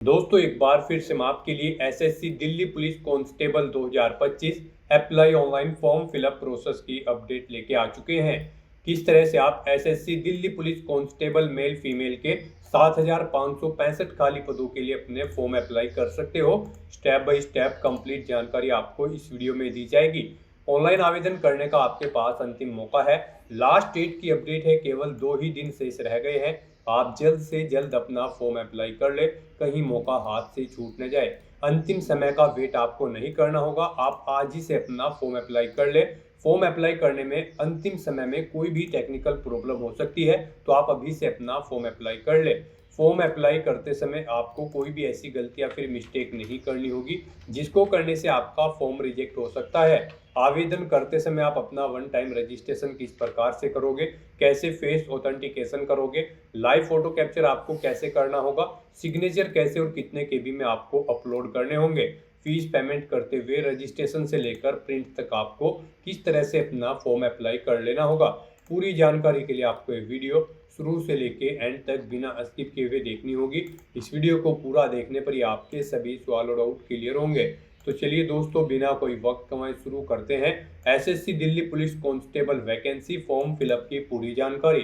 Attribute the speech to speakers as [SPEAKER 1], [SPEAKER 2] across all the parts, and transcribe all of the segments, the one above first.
[SPEAKER 1] दोस्तों एक बार फिर से हम आपके लिए SSC Delhi police constable 2025 apply online form fill up process की अपडेट लेके आ चुके हैं। किस तरह से आप SSC Delhi police constable male female के 7,565 खाली पदों के लिए अपने फॉर्म अप्लाई कर सकते हो। स्टेप बाय स्टेप कंप्लीट जानकारी आपको इस वीडियो में दी जाएगी। ऑनलाइन आवेदन करने का आपके पास अंतिम मौका है। लास्ट डेट की अपडेट है, केवल 2 ही दिन शेष रह गए हैं। आप जल्द से जल्द अपना फॉर्म अप्लाई कर ले, कहीं मौका हाथ से छूट न जाए। अंतिम समय का वेट आपको नहीं करना होगा, आप आज ही से अपना फॉर्म अप्लाई कर ले। फॉर्म अप्लाई करने में अंतिम समय में कोई भी टेक्निकल प्रॉब्लम हो सकती है, तो आप अभी से अपना फॉर्म अप्लाई कर ले। फॉर्म अप्लाई करते समय आपको कोई भी ऐसी गलती या फिर मिस्टेक नहीं करनी होगी जिसको करने से आपका फॉर्म रिजेक्ट हो सकता है। आवेदन करते समय आप अपना वन टाइम रजिस्ट्रेशन किस प्रकार से करोगे, कैसे फेस ऑथेंटिकेशन करोगे, लाइव फोटो कैप्चर आपको कैसे करना होगा, सिग्नेचर कैसे और कितने केबी में आपको अपलोड करने होंगे, फीस पेमेंट करते हुए रजिस्ट्रेशन से लेकर प्रिंट तक आपको किस तरह से अपना फॉर्म अप्लाई कर लेना होगा। पूरी जानकारी के लिए आपको ये वीडियो शुरू से लेके एंड तक बिना स्किप किए हुए देखनी होगी। इस वीडियो को पूरा देखने पर ही आपके सभी सवाल और डाउट क्लियर होंगे। तो चलिए दोस्तों, बिना कोई वक्त कमाए शुरू करते हैं SSC Delhi police constable vacancy form fill up की पूरी जानकारी।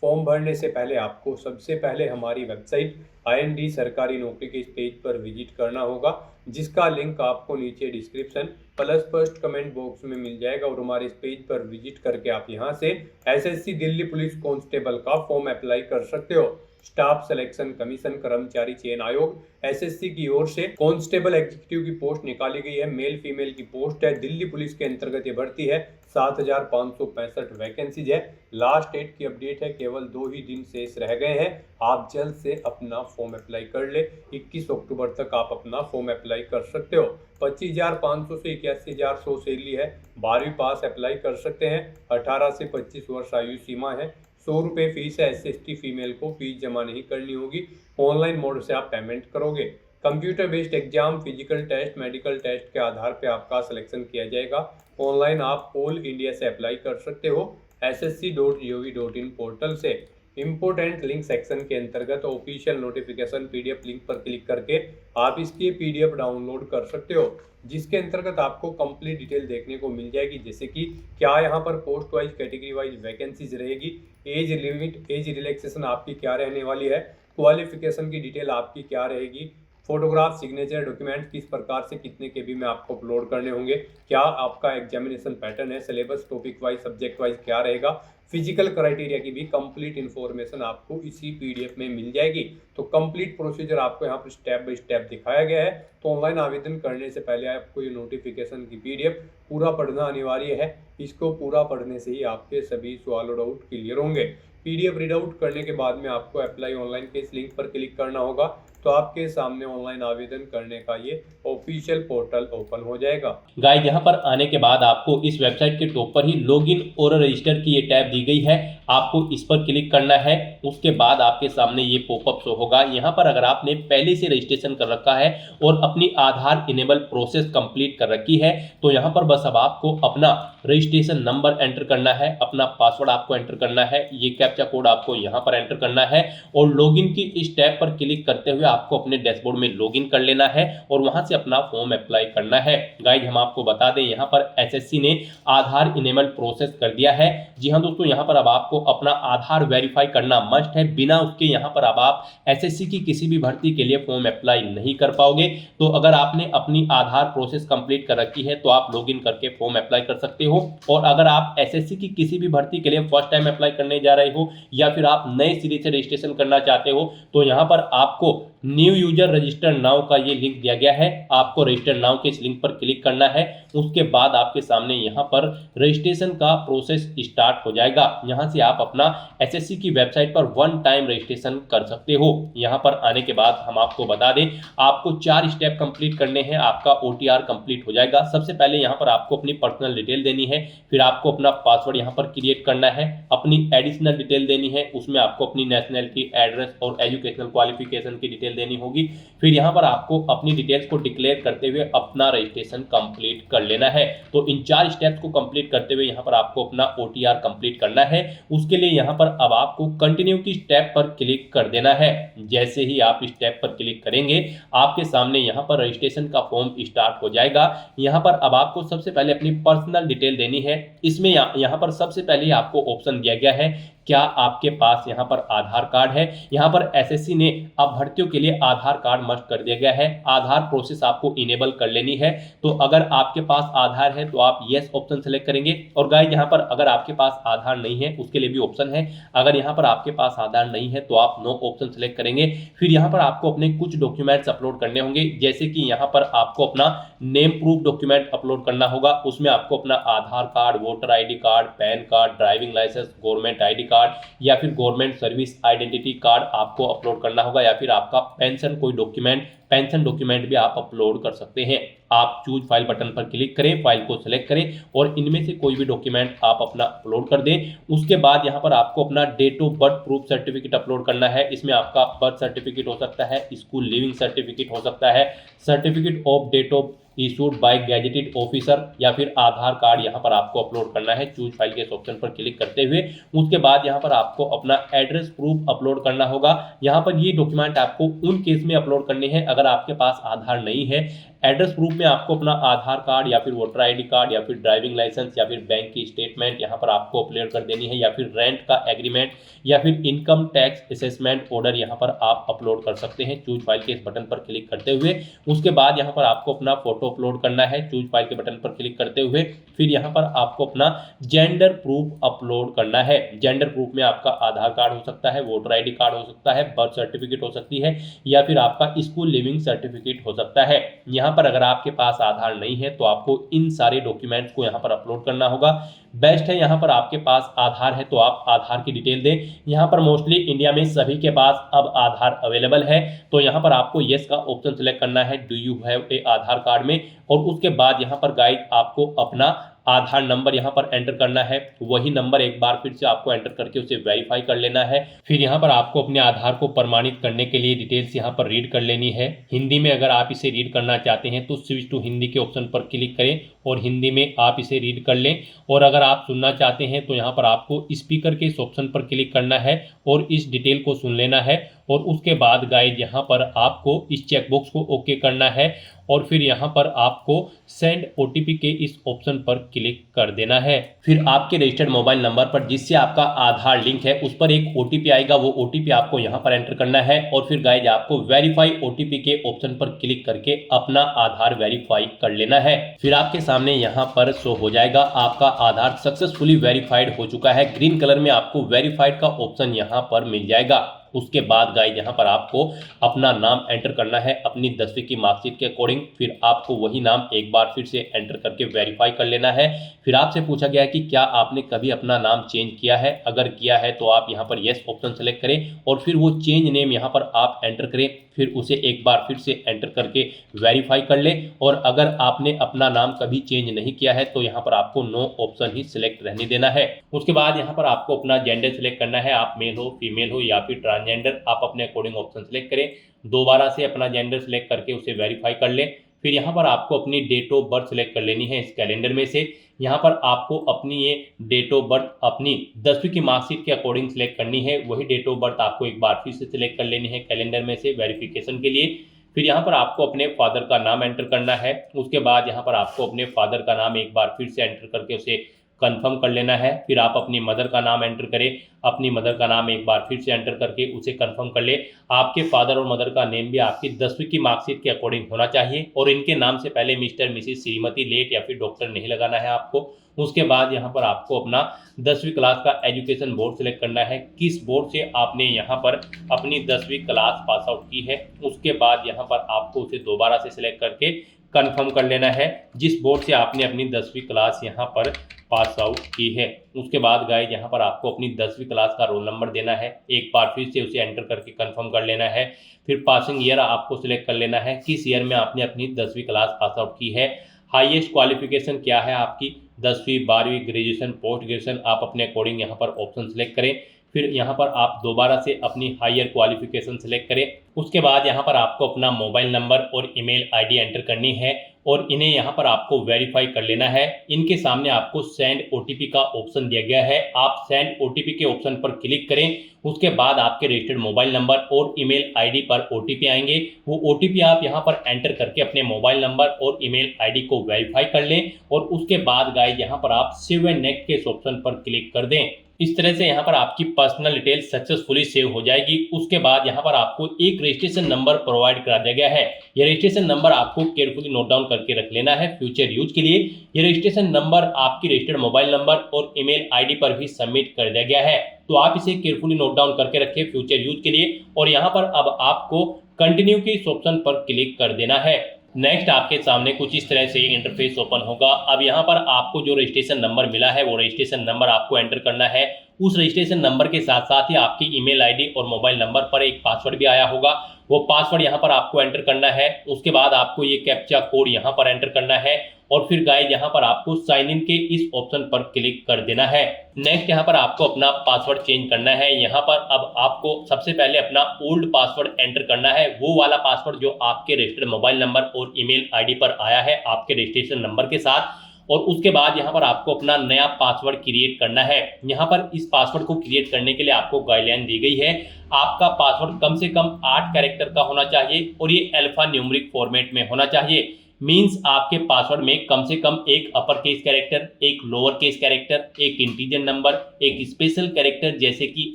[SPEAKER 1] फॉर्म भरने से पहले आपको सबसे पहले हमारी वेबसाइट IND सरकारी नौकरी के इस पेज पर विजिट करना होगा, जिसका लिंक आपको नीचे description plus first comment box में मिल जाएगा। और हमारे इस पेज पर विजिट करके आप यहां से एसएससी दिल्ली पुलिस कांस्टेबल का फॉर्म अप्लाई कर सकते हो। स्टाफ सिलेक्शन कमीशन कर्मचारी चयन आयोग एसएससी की ओर से कांस्टेबल एग्जीक्यूटिव की पोस्ट निकाली गई है। मेल फीमेल की पोस्ट है। दिल्ली पुलिस के अंतर्गत ये भर्ती है। 7,565 वैकेंसीज है। लास्ट डेट की अपडेट है, केवल 2 ही दिन शेष रह गए हैं। आप जल्द से अपना फॉर्म अप्लाई कर ले। 21 अक्टूबर तक आप अपना फॉर्म अप्लाई कर सकते हो। 25,500 से 81,100 सैलरी है। 12वीं पास अप्लाई कर सकते हैं। 18 से 25 वर्ष आयु सीमा है। 100 रुपये फीस है। SC/ST फीमेल को फीस जमा नहीं करनी होगी। ऑनलाइन मोड से आप पेमेंट करोगे। Computer based exam, physical test, medical test के आधार पे आपका सिलेक्शन किया जाएगा। ऑनलाइन आप ऑल इंडिया से अप्लाई कर सकते हो ssc.gov.in पोर्टल से। इम्पोर्टेंट लिंक सेक्शन के अंतर्गत ऑफिशियल नोटिफिकेशन PDF लिंक पर क्लिक करके आप इसकी PDF डाउनलोड कर सकते हो, जिसके अंतर्गत आपको कंप्लीट डिटेल देखने को मिल जाएगी। जैसे कि क्या यहाँ पर post wise category wise vacancies रहेगी, एज लिमिट, एज रिलैक्सेशन आपकी क्या रहने वाली है, क्वालिफिकेशन की डिटेल आपकी क्या रहेगी, फोटोग्राफ, सिग्नेचर, डॉक्यूमेंट किस प्रकार से कितने केबी में आपको अपलोड करने होंगे, क्या आपका एग्जामिनेशन पैटर्न है, syllabus topic wise subject wise क्या रहेगा, फिजिकल क्राइटेरिया की भी कंप्लीट इन्फॉर्मेशन आपको इसी PDF में मिल जाएगी। तो कंप्लीट प्रोसीजर आपको यहाँ पर स्टेप बाय स्टेप दिखाया गया है। तो ऑनलाइन आवेदन करने से पहले आपको ये नोटिफिकेशन की PDF पूरा पढ़ना अनिवार्य है। इसको पूरा पढ़ने से ही आपके सभी सवाल और डाउट क्लियर होंगे। PDF रीड आउट करने के बाद में आपको अप्लाई ऑनलाइन के इस लिंक पर क्लिक करना होगा, तो आपके सामने ऑनलाइन आवेदन करने का ये ऑफिशियल पोर्टल ओपन हो जाएगा।
[SPEAKER 2] गाइस, यहाँ पर आने के बाद आपको इस वेबसाइट के टॉप पर ही लॉगिन और रजिस्टर की ये टैब दी गई है। आपको इस पर क्लिक करना है। उसके बाद आपके सामने ये पॉपअप शो होगा। यहाँ पर अगर आपने पहले से रजिस्ट्रेशन कर रखा है और अपनी आधार इनेबल प्रोसेस कंप्लीट कर रखी है, तो यहाँ पर बस अब आपको अपना रजिस्ट्रेशन नंबर एंटर करना है, अपना पासवर्ड आपको एंटर करना है, ये कैप्चा कोड आपको यहाँ पर एंटर करना है और लॉगिन की इस टैब पर क्लिक करते हुए आपको अपने डैशबोर्ड में लॉगिन कर लेना है और वहां से अपना फॉर्म अप्लाई करना है। गाइस, हम आपको बता दें, यहाँ पर एसएससी ने आधार इनेबल प्रोसेस कर दिया है। जी हाँ दोस्तों, यहाँ पर अब आपको अपना आधार वेरीफाई करना मस्ट है। बिना उसके यहाँ पर अब आप एसएससी की किसी भी भर्ती के लिए फॉर्म अप्लाई नहीं कर पाओगे। तो अगर आपने अपनी आधार प्रोसेस कंप्लीट कर रखी है तो आप लॉगिन करके फॉर्म अप्लाई कर सकते हो। और अगर आप एसएससी की किसी भी भर्ती के लिए फर्स्ट टाइम अप्लाई करने जा रहे हो या फिर आप नए सिरे से रजिस्ट्रेशन करना चाहते हो, तो यहाँ पर आपको न्यू यूजर रजिस्टर नाउ का ये लिंक दिया गया है। आपको रजिस्टर नाउ के इस लिंक पर क्लिक करना है। उसके बाद आपके सामने यहाँ पर रजिस्ट्रेशन का प्रोसेस स्टार्ट हो जाएगा। यहाँ से आप अपना एसएससी की वेबसाइट पर वन टाइम रजिस्ट्रेशन कर सकते हो। यहाँ पर आने के बाद हम आपको बता दें, आपको 4 स्टेप कंप्लीट करने हैं, आपका OTR कंप्लीट हो जाएगा। सबसे पहले यहाँ पर आपको अपनी पर्सनल डिटेल देनी है, फिर आपको अपना पासवर्ड यहाँ पर क्रिएट करना है, अपनी एडिशनल डिटेल देनी है, उसमें आपको अपनी नेशनैलिटी, एड्रेस और एजुकेशनल क्वालिफिकेशन की डिटेल डिटेल देनी होगी। फिर यहाँ पर आपको अपनी डिटेल्स को डिक्लेयर करते हुए अपना रजिस्ट्रेशन कंप्लीट कर लेना है। तो इन 4 स्टेप्स को कंप्लीट करते हुए यहाँ पर आपको अपना OTR कंप्लीट करना है। उसके लिए यहाँ पर अब आपको कंटिन्यू की स्टेप पर क्लिक कर देना है। जैसे ही आप स्टेप पर क्लिक करेंगे आपके सामने यहाँ पर रजिस्ट्रेशन का फॉर्म स्टार्ट हो जाएगा। यहाँ पर अब आपको सबसे पहले अपनी पर्सनल डिटेल देनी है। इसमें यहाँ पर सबसे पहले आपको ऑप्शन दिया गया है क्या आपके पास यहाँ पर आधार कार्ड है। यहाँ पर एसएससी ने अब भर्तियों के लिए आधार कार्ड मस्ट कर दिया गया है। आधार प्रोसेस आपको इनेबल कर लेनी है। तो अगर आपके पास आधार है तो आप यस ऑप्शन सेलेक्ट करेंगे। और गाइस यहाँ पर अगर आपके पास आधार नहीं है उसके लिए भी ऑप्शन है। अगर यहाँ पर आपके पास आधार नहीं है तो आप नो ऑप्शन सेलेक्ट करेंगे। फिर यहाँ पर आपको अपने कुछ डॉक्यूमेंट्स अपलोड करने होंगे, जैसे कि यहाँ पर आपको अपना नेम प्रूफ डॉक्यूमेंट अपलोड करना होगा। उसमें आपको अपना Aadhaar card, voter ID card, PAN card, driving licence, government ID card या फिर गवर्नमेंट सर्विस आइडेंटिटी कार्ड आपको अपलोड करना होगा, या फिर आपका पेंशन कोई डॉक्यूमेंट, पेंशन डॉक्यूमेंट भी आप अपलोड कर सकते हैं। आप चूज फाइल बटन पर क्लिक करें, फाइल को सिलेक्ट करें और इनमें से कोई भी डॉक्यूमेंट आप अपना अपलोड कर दें। उसके बाद यहाँ पर आपको अपना date of birth proof certificate upload करना है। इसमें आपका बर्थ सर्टिफिकेट हो सकता है, स्कूल लिविंग सर्टिफिकेट हो सकता है, certificate of date of issued by gazetted officer, या फिर आधार कार्ड यहाँ पर आपको अपलोड करना है चूज फाइल के ऑप्शन पर क्लिक करते हुए। उसके बाद यहाँ पर आपको अपना एड्रेस प्रूफ अपलोड करना होगा। यहाँ पर ये डॉक्यूमेंट आपको उन केस में अपलोड करने हैं अगर आपके पास आधार नहीं है। एड्रेस प्रूफ में आपको अपना आधार कार्ड या फिर वोटर ID कार्ड या फिर ड्राइविंग लाइसेंस या फिर बैंक की स्टेटमेंट यहाँ पर आपको अपलोड कर देनी है, या फिर रेंट का एग्रीमेंट या फिर इनकम टैक्स असेसमेंट ऑर्डर यहाँ पर आप अपलोड कर सकते हैं चूज फाइल के इस बटन पर क्लिक करते हुए। उसके बाद यहाँ पर आपको अपना फोटो अपलोड करना है चूज फाइल के बटन पर क्लिक करते हुए। फिर यहाँ पर आपको अपना जेंडर प्रूफ अपलोड करना है। जेंडर प्रूफ में आपका आधार कार्ड हो सकता है, वोटर ID कार्ड हो सकता है, बर्थ सर्टिफिकेट हो सकती है, या फिर आपका स्कूल लिविंग सर्टिफिकेट हो सकता है। यहाँ पर अगर आपके पास आधार नहीं है तो आपको इन सारे डॉक्यूमेंट्स को यहाँ पर अपलोड करना होगा। बेस्ट है यहाँ पर आपके पास आधार है तो आप आधार की डिटेल दें। यहाँ पर मोस्टली इंडिया में सभी के पास अब आधार अवेलेबल है, तो यहाँ पर आपको यस का ऑप्शन सेलेक्ट करना है do you have a Aadhaar card में। और उसके बाद यहाँ पर गाइड आपको अपना आधार नंबर यहाँ पर एंटर करना है। वही नंबर एक बार फिर से आपको एंटर करके उसे वेरीफाई कर लेना है। फिर यहाँ पर आपको अपने आधार को प्रमाणित करने के लिए डिटेल्स यहाँ पर रीड कर लेनी है। हिंदी में अगर आप इसे रीड करना चाहते हैं तो स्विच टू हिंदी के ऑप्शन पर क्लिक करें और हिंदी में आप इसे रीड कर लें। और अगर आप सुनना चाहते हैं तो यहाँ पर आपको स्पीकर के इस ऑप्शन पर क्लिक करना है और इस डिटेल को सुन लेना है। और उसके बाद गाइड यहाँ पर आपको इस चेकबॉक्स को ओके करना है और फिर यहाँ पर आपको सेंड OTP के इस ऑप्शन पर क्लिक कर देना है। फिर आपके रजिस्टर्ड मोबाइल नंबर पर जिससे आपका आधार लिंक है उस पर एक OTP आएगा, वो OTP आपको यहाँ पर एंटर करना है। और फिर गाइज आपको वेरीफाई OTP के ऑप्शन पर क्लिक करके अपना आधार वेरीफाई कर लेना है। फिर आपके सामने यहाँ पर शो हो जाएगा आपका आधार सक्सेसफुली वेरीफाइड हो चुका है। ग्रीन कलर में आपको वेरीफाइड का ऑप्शन यहाँ पर मिल जाएगा। उसके बाद गाइज यहाँ पर आपको अपना नाम एंटर करना है अपनी 10वीं की मार्कशीट के अकॉर्डिंग। फिर आपको वही नाम एक बार फिर से एंटर करके वेरीफाई कर लेना है। फिर आपसे पूछा गया है कि क्या आपने कभी अपना नाम चेंज किया है। अगर किया है तो आप यहाँ पर यस ऑप्शन सेलेक्ट करें और फिर वो चेंज नेम यहाँ पर आप एंटर करें। फिर उसे एक बार फिर से एंटर करके वेरीफाई कर ले। और अगर आपने अपना नाम कभी चेंज नहीं किया है तो यहाँ पर आपको नो ऑप्शन ही सिलेक्ट रहने देना है। उसके बाद यहाँ पर आपको अपना जेंडर सिलेक्ट करना है, आप मेल हो, फीमेल हो या फिर ट्रांसजेंडर, आप अपने अकॉर्डिंग ऑप्शन सेलेक्ट करें। दोबारा से अपना जेंडर सेलेक्ट करके उसे वेरीफाई कर लें। फिर यहाँ पर आपको अपनी डेट ऑफ बर्थ सेलेक्ट कर लेनी है इस कैलेंडर में से। यहाँ पर आपको अपनी ये डेट ऑफ बर्थ अपनी 10वीं की मार्कशीट के अकॉर्डिंग सेलेक्ट करनी है। वही डेट ऑफ बर्थ आपको एक बार फिर से सिलेक्ट कर लेनी है कैलेंडर में से वेरिफिकेशन के लिए। फिर यहाँ पर आपको अपने फादर का नाम एंटर करना है। उसके बाद यहाँ पर आपको अपने फादर का नाम एक बार फिर से एंटर करके उसे कंफर्म कर लेना है। फिर आप अपनी मदर का नाम एंटर करें, अपनी मदर का नाम एक बार फिर से एंटर करके उसे कंफर्म कर ले। आपके फादर और मदर का नेम भी आपकी 10वीं की मार्कशीट के अकॉर्डिंग होना चाहिए और इनके नाम से पहले मिस्टर, मिसिस, श्रीमती, लेट या फिर डॉक्टर नहीं लगाना है आपको। उसके बाद यहाँ पर आपको अपना 10वीं क्लास का एजुकेशन बोर्ड सेलेक्ट करना है, किस बोर्ड से आपने यहाँ पर अपनी 10वीं क्लास पास आउट की है। उसके बाद यहाँ पर आपको उसे दोबारा से सिलेक्ट करके कंफर्म कर लेना है जिस बोर्ड से आपने अपनी 10वीं क्लास यहाँ पर पास आउट की है। उसके बाद गाइस यहाँ पर आपको अपनी 10वीं क्लास का रोल नंबर देना है, एक बार फिर से उसे एंटर करके कंफर्म कर लेना है। फिर पासिंग ईयर आपको सिलेक्ट कर लेना है, किस ईयर में आपने अपनी 10वीं क्लास पास आउट की है। हाईएस्ट क्वालिफिकेशन क्या है आपकी, 10वीं, 12वीं, ग्रेजुएशन, पोस्ट ग्रेजुएशन, आप अपने अकॉर्डिंग यहाँ पर ऑप्शन सेलेक्ट करें। फिर यहाँ पर आप दोबारा से अपनी हायर क्वालिफिकेशन सेलेक्ट करें। उसके बाद यहाँ पर आपको अपना मोबाइल नंबर और ईमेल आईडी एंटर करनी है और इन्हें यहाँ पर आपको वेरीफाई कर लेना है। इनके सामने आपको सेंड ओटीपी का ऑप्शन दिया गया है, आप सेंड ओटीपी के ऑप्शन पर क्लिक करें। उसके बाद आपके रजिस्टर्ड मोबाइल नंबर और ईमेल आईडी पर ओटीपी आएंगे। वो ओटीपी आप यहाँ पर एंटर करके अपने मोबाइल नंबर और ईमेल आईडी को वेरीफाई कर लें और उसके बाद गाइस यहाँ पर आप सेव एंड नेक्स्ट के इस ऑप्शन पर क्लिक कर दें। इस तरह से यहाँ पर आपकी पर्सनल डिटेल सक्सेसफुली सेव हो जाएगी। उसके बाद यहाँ पर आपको एक रजिस्ट्रेशन नंबर प्रोवाइड करा दिया गया है। यह रजिस्ट्रेशन नंबर आपको केयरफुली नोट डाउन करके रख लेना है फ्यूचर यूज के लिए। यह रजिस्ट्रेशन नंबर आपकी रजिस्टर्ड मोबाइल नंबर और ईमेल आईडी पर भी सबमिट कर दिया गया है, तो आप इसे केयरफुली नोट डाउन करके रखें फ्यूचर यूज के लिए। और यहाँ पर अब आपको कंटिन्यू के इस ऑप्शन पर क्लिक कर देना है। नेक्स्ट आपके सामने कुछ इस तरह से इंटरफेस ओपन होगा। अब यहाँ पर आपको जो रजिस्ट्रेशन नंबर मिला है वो रजिस्ट्रेशन नंबर आपको एंटर करना है। उस रजिस्ट्रेशन नंबर के साथ साथ ही आपकी ईमेल आईडी और मोबाइल नंबर पर एक पासवर्ड भी आया होगा, वो पासवर्ड यहाँ पर आपको एंटर करना है। उसके बाद आपको ये कैप्चा कोड यहाँ पर एंटर करना है और फिर गाइस यहाँ पर आपको साइन इन के इस ऑप्शन पर क्लिक कर देना है। नेक्स्ट यहाँ पर आपको अपना पासवर्ड चेंज करना है। यहाँ पर अब आपको सबसे पहले अपना ओल्ड पासवर्ड एंटर करना है, वो वाला पासवर्ड जो आपके रजिस्टर्ड मोबाइल नंबर और ईमेल आईडी पर आया है आपके रजिस्ट्रेशन नंबर के साथ। और उसके बाद यहाँ पर आपको अपना नया पासवर्ड क्रिएट करना है। यहाँ पर इस पासवर्ड को क्रिएट करने के लिए आपको गाइडलाइन दी गई है। आपका पासवर्ड कम से कम 8 कैरेक्टर का होना चाहिए और ये अल्फा न्यूमेरिक फॉर्मेट में होना चाहिए। मींस आपके पासवर्ड में कम से कम एक अपर केस कैरेक्टर, एक लोअर केस कैरेक्टर, एक इंटीजर नंबर, एक स्पेशल कैरेक्टर जैसे कि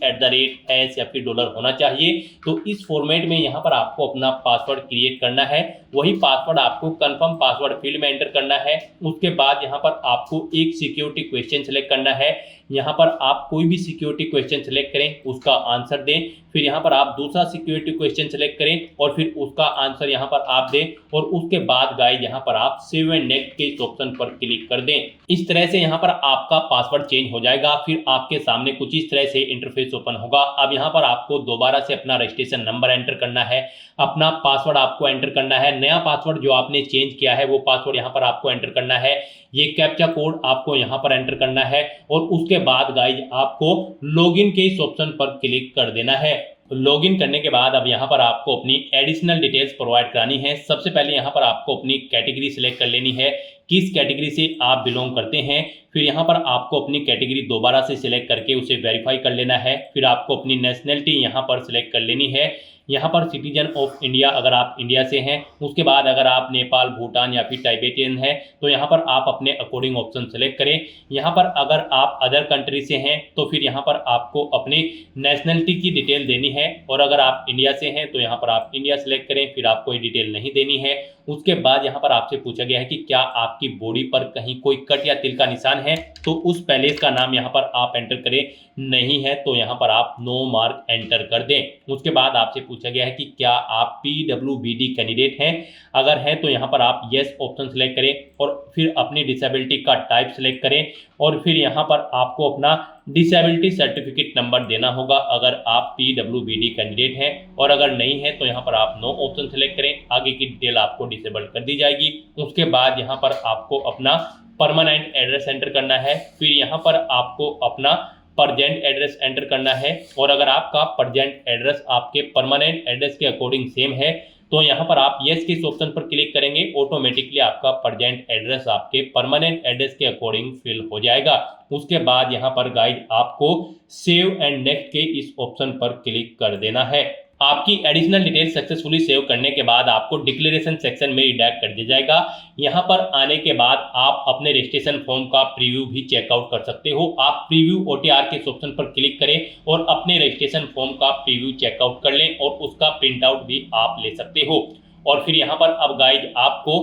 [SPEAKER 2] @ या फिर डॉलर होना चाहिए। तो इस फॉर्मेट में यहाँ पर आपको अपना पासवर्ड क्रिएट करना है। वही पासवर्ड आपको कंफर्म पासवर्ड फील्ड में एंटर करना है। उसके बाद यहाँ पर आपको एक सिक्योरिटी क्वेश्चन सेलेक्ट करना है। यहाँ पर आप कोई भी सिक्योरिटी क्वेश्चन सेलेक्ट करें, उसका आंसर दें। फिर यहाँ पर आप दूसरा सिक्योरिटी क्वेश्चन सेलेक्ट करें और फिर उसका आंसर यहाँ पर आप दें और उसके बाद गाइस यहाँ पर आप सेव एंड नेक्स्ट के इस ऑप्शन पर क्लिक कर दें। इस तरह से यहाँ पर आपका पासवर्ड चेंज हो जाएगा। फिर आपके सामने कुछ इस तरह से इंटरफेस ओपन होगा। अब यहाँ पर आपको दोबारा से अपना रजिस्ट्रेशन नंबर एंटर करना है, अपना पासवर्ड आपको एंटर करना है। नया पासवर्ड जो आपने चेंज किया है वो पासवर्ड यहाँ पर आपको एंटर करना है। ये कैप्चा कोड आपको यहाँ पर एंटर करना है और उसके बाद गाइज आपको लॉगिन के इस ऑप्शन पर क्लिक कर देना है। लॉगिन करने के बाद अब यहाँ पर आपको अपनी एडिशनल डिटेल्स प्रोवाइड करानी है। सबसे पहले यहाँ पर आपको अपनी कैटेगरी सिलेक्ट कर लेनी है, किस कैटेगरी से आप बिलोंग करते हैं। फिर यहाँ पर आपको अपनी कैटेगरी दोबारा से सिलेक्ट करके उसे वेरीफाई कर लेना है। फिर आपको अपनी नेशनलिटी यहाँ पर सिलेक्ट कर लेनी है। यहाँ पर सिटीजन ऑफ इंडिया अगर आप इंडिया से हैं। उसके बाद अगर आप नेपाल, भूटान या फिर टाइबेटियन हैं तो यहाँ पर आप अपने अकॉर्डिंग ऑप्शन सेलेक्ट करें। यहाँ पर अगर आप अदर कंट्री से हैं तो फिर यहाँ पर आपको अपनी नेशनलिटी की डिटेल देनी है और अगर आप इंडिया से हैं तो यहाँ पर आप इंडिया सेलेक्ट करें, फिर आपको ये डिटेल नहीं देनी है। उसके बाद यहाँ पर आपसे पूछा गया है कि क्या आपकी बॉडी पर कहीं कोई कट या तिल का निशान है, तो उस पैलेस का नाम यहाँ पर आप एंटर करें। नहीं है तो यहाँ पर आप नो मार्क एंटर कर दें। उसके बाद आपसे पूछा गया है कि क्या आप PWBD कैंडिडेट हैं, अगर हैं तो यहाँ पर आप यस ऑप्शन सेलेक्ट करें और फिर अपनी डिसेबिलिटी का टाइप सेलेक्ट करें और फिर यहाँ पर आपको अपना डिसेबिलिटी सर्टिफिकेट नंबर देना होगा अगर आप PWBD कैंडिडेट हैं, और अगर नहीं है तो यहाँ पर आप नो ऑप्शन सेलेक्ट करें। आगे की डिटेल आपको डिसेबल्ड कर दी जाएगी। उसके बाद यहाँ पर आपको अपना परमानेंट एड्रेस एंटर करना है। फिर यहाँ पर आपको अपना परजेंट एड्रेस एंटर करना है और अगर आपका परजेंट एड्रेस आपके परमानेंट एड्रेस के अकॉर्डिंग सेम है तो यहाँ पर आप यस के इस ऑप्शन पर क्लिक करेंगे। ऑटोमेटिकली आपका परजेंट एड्रेस आपके परमानेंट एड्रेस के अकॉर्डिंग फिल हो जाएगा। उसके बाद यहाँ पर गाइड आपको सेव एंड नेक्स्ट के इस ऑप्शन पर क्लिक कर देना है। आपकी एडिशनल डिटेल सक्सेसफुली सेव करने के बाद आपको डिक्लेरेशन सेक्शन में रिडायरेक्ट कर दिया जाएगा। यहाँ पर आने के बाद आप अपने रजिस्ट्रेशन फॉर्म का प्रीव्यू भी चेकआउट कर सकते हो। आप प्रीव्यू OTR के ऑप्शन पर क्लिक करें और अपने रजिस्ट्रेशन फॉर्म का प्रीव्यू चेकआउट कर लें और उसका प्रिंट आउट भी आप ले सकते हो। और फिर यहाँ पर अब गाइड आपको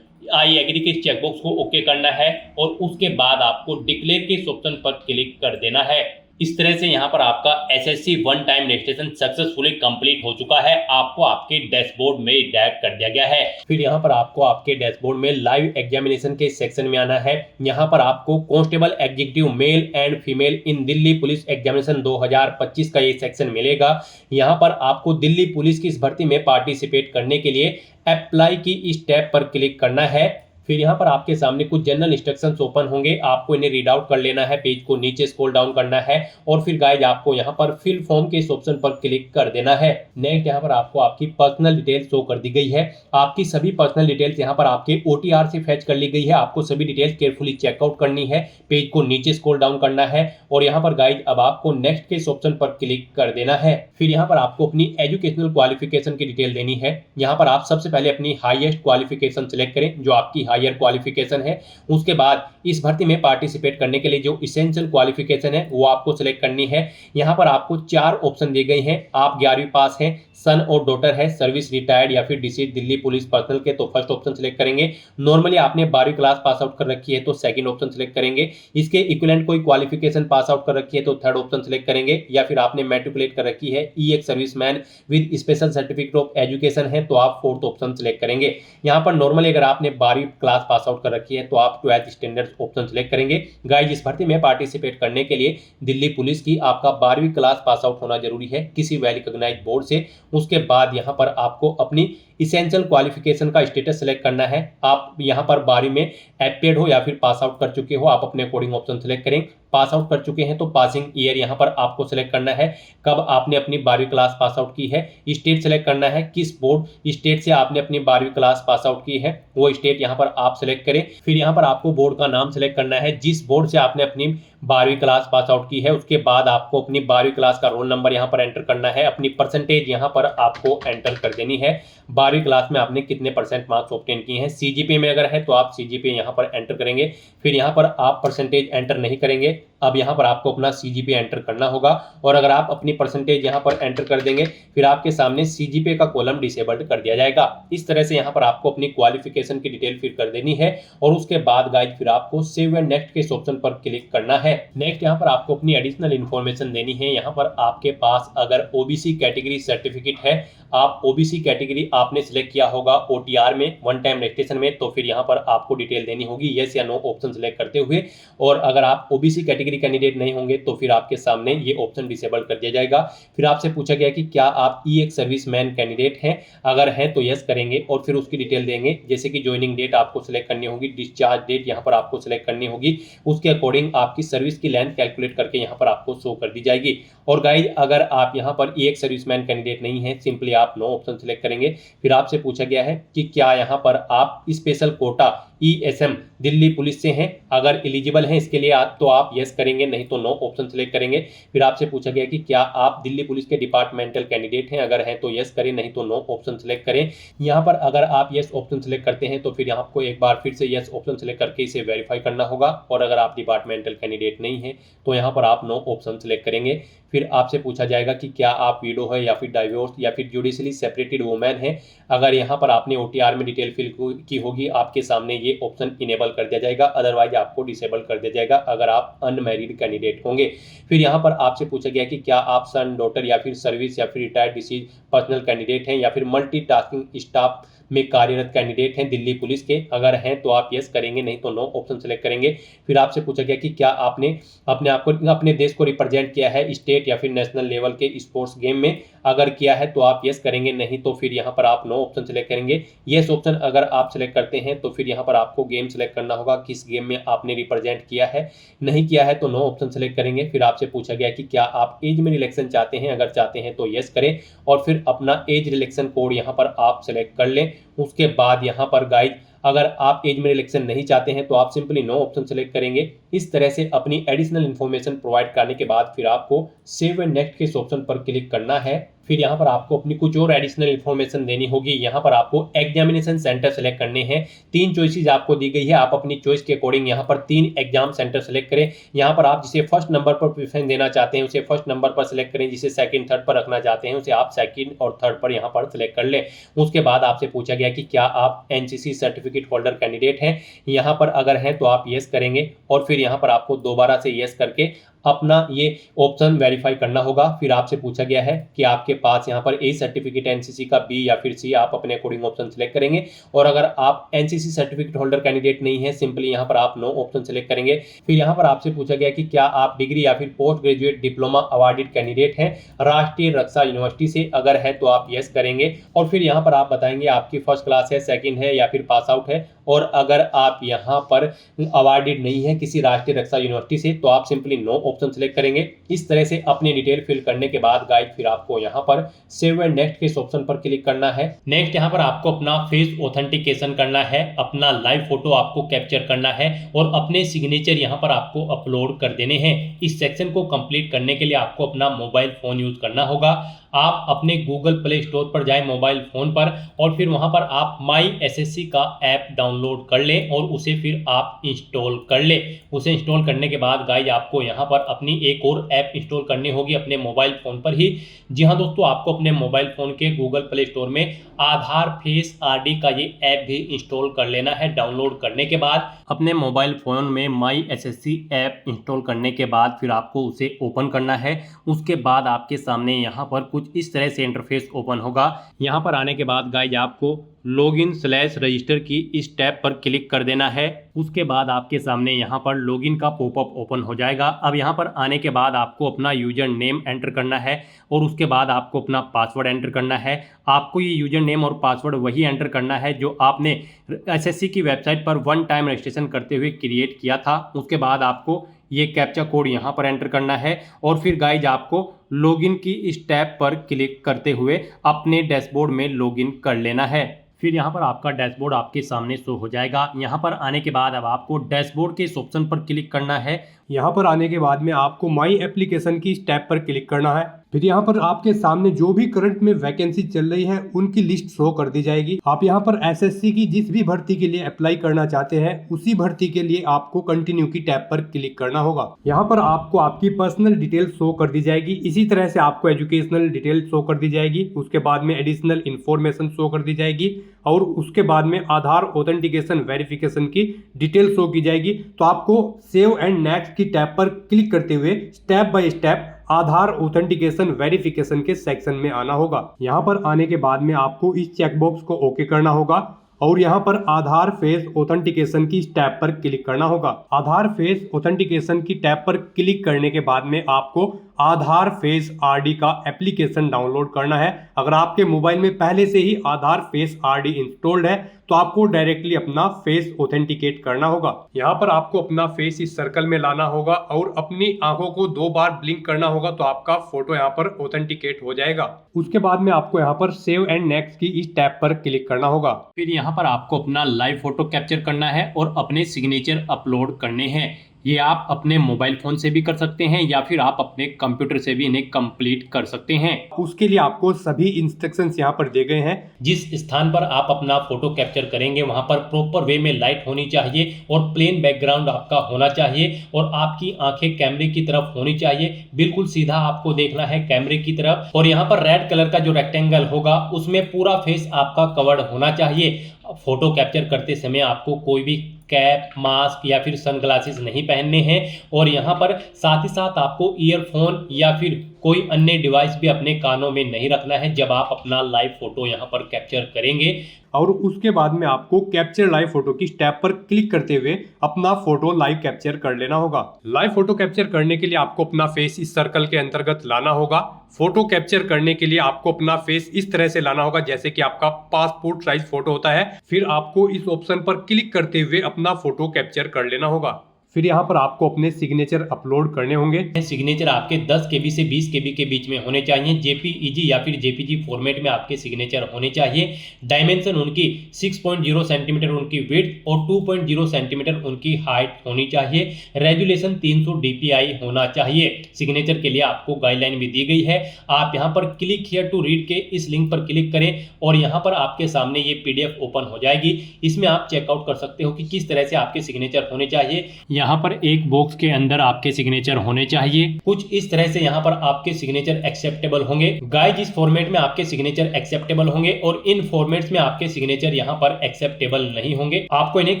[SPEAKER 2] आई एग्री के चेकबॉक्स को ओके करना है और उसके बाद आपको डिक्लेयर के ऑप्शन पर क्लिक कर देना है। इस तरह से यहाँ पर आपका SSC one time registration successfully complete हो चुका है। आपको आपके डैशबोर्ड में डायरेक्ट कर दिया गया है। फिर यहाँ पर आपको आपके डैशबोर्ड में लाइव एग्जामिनेशन के सेक्शन में आना है। यहाँ पर आपको constable executive male and female in Delhi police examination 2025 का ये सेक्शन मिलेगा। यहाँ पर आपको दिल्ली पुलिस की इस भर्ती में पार्टिसिपेट करने के लिए अप्लाई की इस टैब पर क्लिक करना है। फिर यहाँ पर आपके सामने कुछ जनरल इंस्ट्रक्शंस ओपन होंगे, आपको इन्हें रीड आउट कर लेना है, पेज को नीचे स्क्रॉल डाउन करना है और फिर गाइज आपको यहाँ पर फिल फॉर्म के इस ऑप्शन पर क्लिक कर देना है। नेक्स्ट यहाँ पर आपको आपकी पर्सनल डिटेल शो कर दी गई है। आपकी सभी पर्सनल डिटेल्स यहाँ पर आपके OTR से फैच कर ली गई है। आपको सभी डिटेल्स केयरफुली चेकआउट करनी है, पेज को नीचे स्क्रॉल डाउन करना है और यहाँ पर गाइज अब आपको नेक्स्ट के इस ऑप्शन पर क्लिक कर देना है। फिर यहाँ पर आपको अपनी एजुकेशनल क्वालिफिकेशन की डिटेल देनी है। यहाँ पर आप सबसे पहले अपनी हाईएस्ट क्वालिफिकेशन सिलेक्ट करें, जो आपकी हायर क्वालिफिकेशन है। उसके बाद इस भर्ती में पार्टिसिपेट करने के लिए जो इसेंशियल क्वालिफिकेशन है वो आपको सिलेक्ट करनी है। यहाँ पर आपको 4 ऑप्शन दिए गए हैं। आप 11वीं पास हैं, सन और डॉटर है, सर्विस रिटायर्ड या फिर डिसीज दिल्ली पुलिस पर्सनल के, तो फर्स्ट ऑप्शन सिलेक्ट करेंगे। नॉर्मली आपने 12वीं क्लास पास आउट कर रखी है तो सेकंड ऑप्शन सिलेक्ट करेंगे। इसके इक्विवेलेंट कोई क्वालिफिकेशन पास आउट कर रखी है तो थर्ड ऑप्शन सिलेक्ट करेंगे। या फिर आपने मैट्रिकुलेट कर रखी है, एक serviceman with special certificate of education है तो आप फोर्थ ऑप्शन सिलेक्ट करेंगे। यहाँ पर नॉर्मली अगर आपने 12वीं क्लास पास आउट कर रखी है तो आप 12th स्टैंडर्ड ऑप्शन सिलेक्ट करेंगे। गाइस इस भर्ती में पार्टिसिपेट करने के लिए दिल्ली पुलिस की आपका 12वीं क्लास पास आउट होना जरूरी है किसी वेल रिकॉग्नाइज्ड बोर्ड से। उसके बाद यहाँ पर आपको अपनी इसेंशियल क्वालिफिकेशन का स्टेटस सेलेक्ट करना है। आप यहाँ पर 12वीं में एपियर्ड हो या फिर पास आउट कर चुके हो, आप अपने अकॉर्डिंग ऑप्शन सेलेक्ट करें। पास आउट कर चुके हैं तो पासिंग ईयर यहाँ पर आपको सेलेक्ट करना है, कब आपने अपनी 12वीं क्लास पास आउट की है। स्टेट सेलेक्ट करना है, किस बोर्ड स्टेट से आपने अपनी 12वीं क्लास पास आउट की है वो स्टेट यहाँ पर आप सेलेक्ट करें। फिर यहाँ पर आपको बोर्ड का नाम सेलेक्ट करना है, जिस बोर्ड से आपने अपनी 12वीं क्लास पास आउट की है। उसके बाद आपको अपनी 12वीं क्लास का रोल नंबर यहाँ पर एंटर करना है, अपनी परसेंटेज यहाँ पर आपको एंटर कर देनी है। 12वीं क्लास में आपने कितने परसेंट मार्क्स ऑब्टेन किए हैं, CGPA में अगर है तो आप CGPA यहाँ पर एंटर करेंगे। फिर यहाँ पर आप परसेंटेज एंटर नहीं करेंगे, अब यहाँ पर आपको अपना CGPA एंटर करना होगा और अगर आप अपनी परसेंटेज यहाँ पर एंटर कर देंगे फिर आपके सामने CGPA का कॉलम डिसेबल्ड कर दिया जाएगा। इस तरह से यहाँ पर आपको अपनी क्वालिफिकेशन की डिटेल फिल कर देनी है और उसके बाद गाइज फिर आपको सेव एंड नेक्स्ट के इस ऑप्शन पर क्लिक करना है। नेक्स्ट यहाँ पर आपको अपनी एडिशनल इन्फॉर्मेशन देनी है। यहाँ पर आपके पास अगर OBC कैटेगरी सर्टिफिकेट है, आप OBC कैटेगरी आपने सिलेक्ट किया होगा OTR में, वन टाइम रजिस्ट्रेशन में, तो फिर यहाँ पर आपको डिटेल देनी होगी यस या नो ऑप्शन सिलेक्ट करते हुए। और अगर आप OBC कैटेगरी कैंडिडेट नहीं होंगे तो फिर आपके सामने ये ऑप्शन डिसेबल कर दिया जाएगा। फिर आपसे पूछा गया कि क्या आप एक सर्विसमैन कैंडिडेट हैं, अगर हैं तो यस करेंगे और फिर उसकी डिटेल देंगे, जैसे कि ज्वाइनिंग डेट आपको सिलेक्ट करनी होगी, डिस्चार्ज डेट यहाँ पर आपको सिलेक्ट करनी होगी, उसके अकॉर्डिंग आपकी सर्विस की लेंथ कैलकुलेट करके यहाँ पर आपको शो कर दी जाएगी। और गाइज अगर आप यहाँ पर एक सर्विसमैन कैंडिडेट नहीं है, सिंपली आप नो ऑप्शन सिलेक्ट करेंगे। फिर आपसे पूछा गया है कि क्या यहाँ पर आप special Kota ESM Delhi police से हैं, अगर एलिजिबल हैं इसके लिए तो आप यस करेंगे, नहीं तो नो ऑप्शन सिलेक्ट करेंगे। फिर आपसे पूछा गया कि क्या आप दिल्ली पुलिस के डिपार्टमेंटल कैंडिडेट हैं, अगर हैं तो यस करें, नहीं तो नो ऑप्शन सिलेक्ट करें। यहाँ पर अगर आप यस ऑप्शन सिलेक्ट करते हैं तो फिर आपको एक बार फिर से यस ऑप्शन सिलेक्ट करके इसे वेरीफाई करना होगा और अगर आप डिपार्टमेंटल कैंडिडेट नहीं है तो यहाँ पर आप नो ऑप्शन सिलेक्ट करेंगे। फिर आपसे पूछा जाएगा कि क्या आप विडो है या फिर डाइवोर्स या फिर जुडिशली सेपरेटेड वुमेन है, अगर यहाँ पर आपने OTR में डिटेल फिल की होगी आपके सामने ये ऑप्शन इनेबल कर दिया जाएगा, अदरवाइज आपको डिसेबल कर दिया जाएगा अगर आप अनमैरिड कैंडिडेट होंगे। फिर यहाँ पर आपसे पूछा गया कि क्या आप सन, डॉटर या फिर सर्विस या फिर रिटायर्ड डिसीज पर्सनल कैंडिडेट हैं या फिर मल्टीटास्किंग स्टाफ में कार्यरत कैंडिडेट हैं दिल्ली पुलिस के, अगर हैं तो आप यस करेंगे, नहीं तो नो ऑप्शन सेलेक्ट करेंगे। फिर आपसे पूछा गया कि क्या आपने अपने आप को अपने देश को रिप्रेजेंट किया है स्टेट या फिर नेशनल लेवल के स्पोर्ट्स गेम में, अगर किया है तो आप यस करेंगे, नहीं तो फिर यहाँ पर आप नो ऑप्शन सेलेक्ट करेंगे। यस ऑप्शन अगर आप सेलेक्ट करते हैं तो फिर यहाँ पर आपको गेम सेलेक्ट करना होगा, किस गेम में आपने रिप्रेजेंट किया है, नहीं किया है तो नो ऑप्शन सेलेक्ट करेंगे। फिर आपसे पूछा गया कि क्या आप एज में रिलैक्सेशन चाहते हैं, अगर चाहते हैं तो यस करें और फिर अपना एज रिलैक्सेशन कोड यहाँ पर आप सेलेक्ट कर लें। उसके बाद यहाँ पर गाइड अगर आप एज में रिलैक्सेशन नहीं चाहते हैं तो आप सिंपली नो ऑप्शन सेलेक्ट करेंगे। इस तरह से अपनी एडिशनल इन्फॉर्मेशन प्रोवाइड करने के बाद फिर आपको सेव एंड नेक्स्ट के इस ऑप्शन पर क्लिक करना है। फिर यहाँ पर आपको अपनी कुछ और एडिशनल इन्फॉर्मेशन देनी होगी। यहाँ पर आपको एग्जामिनेशन सेंटर सेलेक्ट करने हैं। 3 चॉइसेस आपको दी गई है, आप अपनी चॉइस के अकॉर्डिंग यहाँ पर 3 एग्जाम सेंटर सेलेक्ट करें। यहाँ पर आप जिसे फर्स्ट नंबर पर प्रेफरेंस देना चाहते हैं उसे फर्स्ट नंबर पर सेलेक्ट करें, जिसे सेकंड थर्ड पर रखना चाहते हैं उसे आप सेकंड और थर्ड पर यहाँ पर सेलेक्ट कर लें। उसके बाद आपसे पूछा गया कि क्या आप NCC सर्टिफिकेट होल्डर कैंडिडेट हैं, यहाँ पर अगर हैं तो आप यस करेंगे और फिर यहाँ पर आपको दोबारा से यस करके अपना ये ऑप्शन वेरीफाई करना होगा। फिर आपसे पूछा गया है कि आपके पास यहाँ पर ए सर्टिफिकेट एनसीसी का, बी या फिर सी, आप अपने अकॉर्डिंग ऑप्शन सेलेक्ट करेंगे। और अगर आप एनसीसी सर्टिफिकेट होल्डर कैंडिडेट नहीं है, सिंपली यहाँ पर आप नो ऑप्शन सेलेक्ट करेंगे। फिर यहाँ पर आपसे पूछा गया कि क्या आप डिग्री या फिर post graduate diploma awarded candidate हैं राष्ट्रीय रक्षा यूनिवर्सिटी से, अगर है तो आप यस करेंगे। और फिर यहाँ पर आप बताएंगे आपकी फर्स्ट क्लास है, सेकंड है या फिर पास आउट है। और अगर आप यहाँ पर अवार्डेड नहीं है किसी राष्ट्रीय रक्षा यूनिवर्सिटी से, तो आप सिंपली नो ऑप्शन सेलेक्ट करेंगे। इस तरह से अपनी डिटेल फिल करने के बाद गाइड फिर आपको यहाँ पर सेव एंड नेक्स्ट के इस ऑप्शन पर क्लिक करना है। नेक्स्ट यहाँ पर आपको अपना फेस ऑथेंटिकेशन करना है, अपना लाइव फोटो आपको कैप्चर करना है और अपने सिग्नेचर यहाँ पर आपको अपलोड कर देने हैं। इस सेक्शन को कंप्लीट करने के लिए आपको अपना मोबाइल फोन यूज करना होगा। आप अपने गूगल प्ले स्टोर पर जाएं मोबाइल फोन पर और फिर वहां पर आप माई एसएससी का ऐप डाउनलोड कर लें और उसे फिर आप इंस्टॉल कर लें। उसे इंस्टॉल करने के बाद गाइस आपको यहां पर अपनी एक और ऐप इंस्टॉल करनी होगी अपने मोबाइल फोन पर ही। जी हाँ दोस्तों, आपको अपने मोबाइल फोन के गूगल प्ले स्टोर में आधार फेस आरडी का ये ऐप भी इंस्टॉल कर लेना है। डाउनलोड करने के बाद अपने मोबाइल फोन में माई एसएससी ऐप इंस्टॉल करने के बाद फिर आपको उसे ओपन करना है। उसके बाद आपके सामने यहाँ पर कुछ इस तरह से इंटरफेस ओपन होगा। यहाँ पर आने के बाद गाइज आपको लॉगिन/रजिस्टर की इस टैब पर क्लिक कर देना है। उसके बाद आपके सामने यहाँ पर लॉगिन का पॉपअप ओपन हो जाएगा। अब यहाँ पर आने के बाद आपको अपना यूजर नेम एंटर करना है और उसके बाद आपको अपना पासवर्ड एंटर करना है। आपको ये यूजर नेम और पासवर्ड वही एंटर करना है जो आपने एसएससी की वेबसाइट पर वन टाइम रजिस्ट्रेशन करते हुए क्रिएट किया था। उसके बाद आपको ये कैप्चा कोड यहाँ पर एंटर करना है और फिर गाइज आपको लॉगिन की इस टैब पर क्लिक करते हुए अपने डैशबोर्ड में लॉगिन कर लेना है। फिर यहाँ पर आपका डैशबोर्ड आपके सामने शो हो जाएगा। यहाँ पर आने के बाद अब आपको डैशबोर्ड के इस ऑप्शन पर क्लिक करना है।
[SPEAKER 1] यहाँ पर आने के बाद में आपको माई एप्लीकेशन की इस टैब पर क्लिक करना है। फिर यहाँ पर आपके सामने जो भी करंट में वैकेंसी चल रही है उनकी लिस्ट शो कर दी जाएगी। आप यहाँ पर एसएससी की जिस भी भर्ती के लिए अप्लाई करना चाहते हैं उसी भर्ती के लिए आपको कंटिन्यू की टैब पर क्लिक करना होगा। यहाँ पर आपको आपकी पर्सनल डिटेल शो कर दी जाएगी। इसी तरह से आपको एजुकेशनल डिटेल शो कर दी जाएगी। उसके बाद में एडिशनल इंफॉर्मेशन शो कर दी जाएगी और उसके बाद में आधार ऑथेंटिकेशन वेरिफिकेशन की डिटेल शो की जाएगी। तो आपको सेव एंड नेक्स्ट की टैब पर क्लिक करते हुए step by step Aadhaar authentication verification के सेक्शन में आना होगा। यहाँ पर आने के बाद में आपको इस चेकबॉक्स को ओके करना होगा और यहाँ पर आधार फेस ऑथेंटिकेशन की टैब पर क्लिक करना होगा। आधार फेस ऑथेंटिकेशन की टैब पर क्लिक करने के बाद में आपको आधार फेस आरडी का एप्लीकेशन डाउनलोड करना है। अगर आपके मोबाइल में पहले से ही आधार फेस आरडी इंस्टॉल्ड है तो आपको डायरेक्टली अपना फेस ऑथेंटिकेट करना होगा। यहाँ पर आपको अपना फेस इस सर्कल में लाना होगा और अपनी आंखों को 2 बार ब्लिंक करना होगा तो आपका फोटो यहाँ पर ऑथेंटिकेट हो जाएगा। उसके बाद में आपको यहाँ पर सेव एंड नेक्स्ट की इस टैब पर क्लिक करना होगा।
[SPEAKER 2] फिर यहाँ पर आपको अपना लाइव फोटो कैप्चर करना है और अपने सिग्नेचर अपलोड करने हैं। ये आप अपने मोबाइल फोन से भी कर सकते हैं या फिर आप अपने कंप्यूटर से भी इन्हें कंप्लीट कर सकते हैं।
[SPEAKER 1] उसके लिए आपको सभी इंस्ट्रक्शंस यहाँ पर दिए गए हैं।
[SPEAKER 2] जिस स्थान पर आप अपना फोटो कैप्चर करेंगे वहां पर प्रॉपर वे में लाइट होनी चाहिए और प्लेन बैकग्राउंड आपका होना चाहिए और आपकी आंखें कैमरे की तरफ होनी चाहिए। बिल्कुल सीधा आपको देखना है कैमरे की तरफ और यहाँ पर रेड कलर का जो रेक्टेंगल होगा उसमें पूरा फेस आपका कवर्ड होना चाहिए। फोटो कैप्चर करते समय आपको कोई भी कैप, मास्क या फिर सनग्लासेस नहीं पहनने हैं और यहाँ पर साथ ही साथ आपको ईयरफोन या फिर कोई अन्य डिवाइस भी अपने कानों में नहीं रखना है जब आप अपना लाइव फोटो यहाँ पर कैप्चर करेंगे।
[SPEAKER 1] और उसके बाद में आपको कैप्चर लाइव फोटो की टैब पर क्लिक करते हुए अपना फोटो लाइव कैप्चर कर लेना होगा। लाइव फोटो कैप्चर करने के लिए आपको अपना फेस इस सर्कल के अंतर्गत लाना होगा। फोटो कैप्चर करने के लिए आपको अपना फेस इस तरह से लाना होगा जैसे कि आपका पासपोर्ट साइज फोटो होता है। फिर आपको इस ऑप्शन पर क्लिक करते हुए अपना फोटो कैप्चर कर लेना होगा। फिर यहाँ पर आपको अपने सिग्नेचर अपलोड करने होंगे।
[SPEAKER 2] सिग्नेचर आपके 10 KB से 20 KB के बीच में होने चाहिए। जेपीईजी या फिर जेपीजी फॉर्मेट में आपके सिग्नेचर होने चाहिए। डायमेंशन उनकी 6.0 सेंटीमीटर उनकी विड्थ और 2.0 सेंटीमीटर उनकी हाइट होनी चाहिए। रेजुलेशन 300 DPI होना चाहिए। सिग्नेचर के लिए आपको गाइडलाइन भी दी गई है। आप यहाँ पर क्लिक हियर टू रीड के इस लिंक पर क्लिक करें और यहाँ पर आपके सामने ये PDF ओपन हो जाएगी। इसमें आप चेकआउट कर सकते हो कि किस तरह से आपके सिग्नेचर होने चाहिए। यहाँ पर एक बॉक्स के अंदर आपके सिग्नेचर होने चाहिए। कुछ इस तरह से यहाँ पर आपके सिग्नेचर एक्सेप्टेबल होंगे। गाइस, इस फॉर्मेट में आपके सिग्नेचर एक्सेप्टेबल होंगे और इन फॉर्मेट्स में आपके सिग्नेचर यहाँ पर एक्सेप्टेबल नहीं होंगे। आपको इन्हें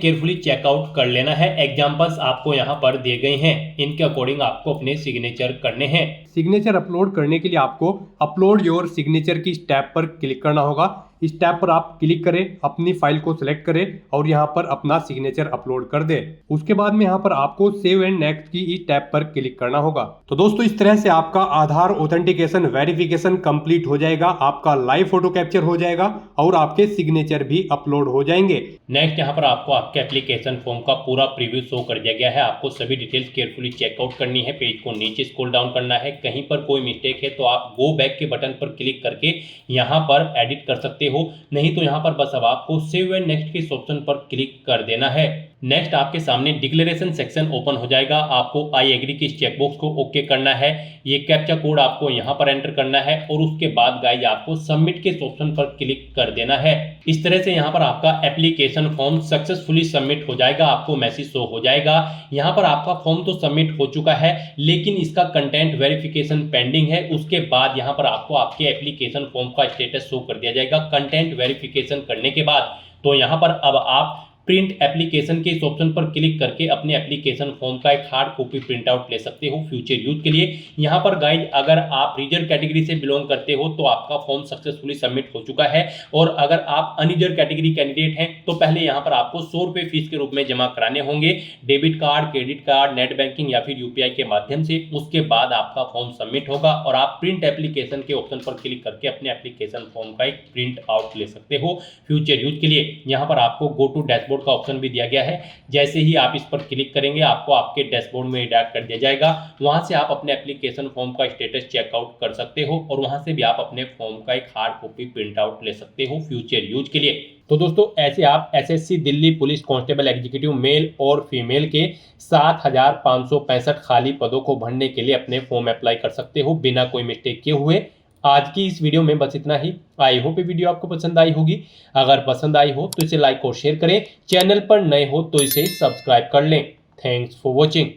[SPEAKER 2] केयरफुली चेकआउट कर लेना है। एग्जांपल्स आपको यहाँ पर दिए गए हैं, इनके अकॉर्डिंग आपको अपने सिग्नेचर करने हैं।
[SPEAKER 1] सिग्नेचर अपलोड करने के लिए आपको अपलोड योर सिग्नेचर की टैब पर क्लिक करना होगा। इस टैब पर आप क्लिक करें, अपनी फाइल को सिलेक्ट करें और यहाँ पर अपना सिग्नेचर अपलोड कर दें। उसके बाद में यहाँ पर आपको सेव एंड नेक्स्ट की इस टैब पर क्लिक करना होगा। तो दोस्तों, इस तरह से आपका आधार ऑथेंटिकेशन वेरिफिकेशन कंप्लीट हो जाएगा, आपका लाइव फोटो कैप्चर हो जाएगा और आपके सिग्नेचर भी अपलोड हो जाएंगे।
[SPEAKER 2] नेक्स्ट यहाँ पर आपको आपके एप्लीकेशन फॉर्म का पूरा प्रीव्यू शो कर दिया गया है। आपको सभी डिटेल्स केयरफुली चेकआउट करनी है। पेज को नीचे स्क्रॉल डाउन करना है। कहीं पर कोई मिस्टेक है तो आप गो बैक के बटन पर क्लिक करके यहाँ पर एडिट कर सकते हो, नहीं तो यहाँ पर बस अब आपको सेव एंड नेक्स्ट के इस ऑप्शन पर क्लिक कर देना है। नेक्स्ट आपके सामने डिक्लेरेशन सेक्शन ओपन हो जाएगा। आपको आई एग्री की इस चेकबॉक्स को ओके करना है। ये कैप्चा कोड आपको यहाँ पर एंटर करना है और उसके बाद गाइस आपको सबमिट के इस ऑप्शन पर क्लिक कर देना है। इस तरह से यहाँ पर आपका एप्लीकेशन फॉर्म सक्सेसफुली सबमिट हो जाएगा। आपको मैसेज शो हो जाएगा। यहाँ पर आपका फॉर्म तो सबमिट हो चुका है, लेकिन इसका कंटेंट वेरिफिकेशन पेंडिंग है। उसके बाद यहाँ पर आपको आपके एप्लीकेशन फॉर्म का स्टेटस शो कर दिया जाएगा कंटेंट वेरिफिकेशन करने के बाद। तो यहाँ पर अब आप प्रिंट एप्लीकेशन के इस ऑप्शन पर क्लिक करके अपने एप्लीकेशन फॉर्म का एक हार्ड कॉपी प्रिंट आउट ले सकते हो फ्यूचर यूज के लिए। यहाँ पर गाइज, अगर आप रिजर्व कैटेगरी से बिलोंग करते हो तो आपका फॉर्म सक्सेसफुली सबमिट हो चुका है, और अगर आप अनरिजर्व कैटेगरी कैंडिडेट हैं तो पहले यहाँ पर आपको 100 रुपये फीस के रूप में जमा कराने होंगे, debit card, credit card, net banking या फिर यूपीआई के माध्यम से। उसके बाद आपका फॉर्म सबमिट होगा और आप प्रिंट एप्लीकेशन के ऑप्शन पर क्लिक करके अपने एप्लीकेशन फॉर्म का एक प्रिंट आउट ले सकते हो फ्यूचर यूज के लिए। यहाँ पर आपको गो टू डैशबोर्ड का ऑप्शन भी दिया गया है। जैसे ही आप इस पर क्लिक करेंगे आपको आपके डैशबोर्ड में डायरेक्ट कर दिया जाएगा। वहां से आप अपने एप्लीकेशन फॉर्म का स्टेटस चेकआउट कर सकते हो और वहां से भी आप अपने फॉर्म का एक हार्ड कॉपी प्रिंट आउट ले सकते हो फ्यूचर यूज के लिए। तो दोस्तों, ऐसे आप SSC Delhi police constable executive mail और फीमेल के 7,565 खाली पदों को भरने के लिए अपने फॉर्म अप्लाई कर सकते हो बिना कोई मिस्टेक किए हुए। आज की इस वीडियो में बस इतना ही। आई होप ये वीडियो आपको पसंद आई होगी। अगर पसंद आई हो तो इसे लाइक और शेयर करें। चैनल पर नए हो तो इसे सब्सक्राइब कर लें। Thanks for watching.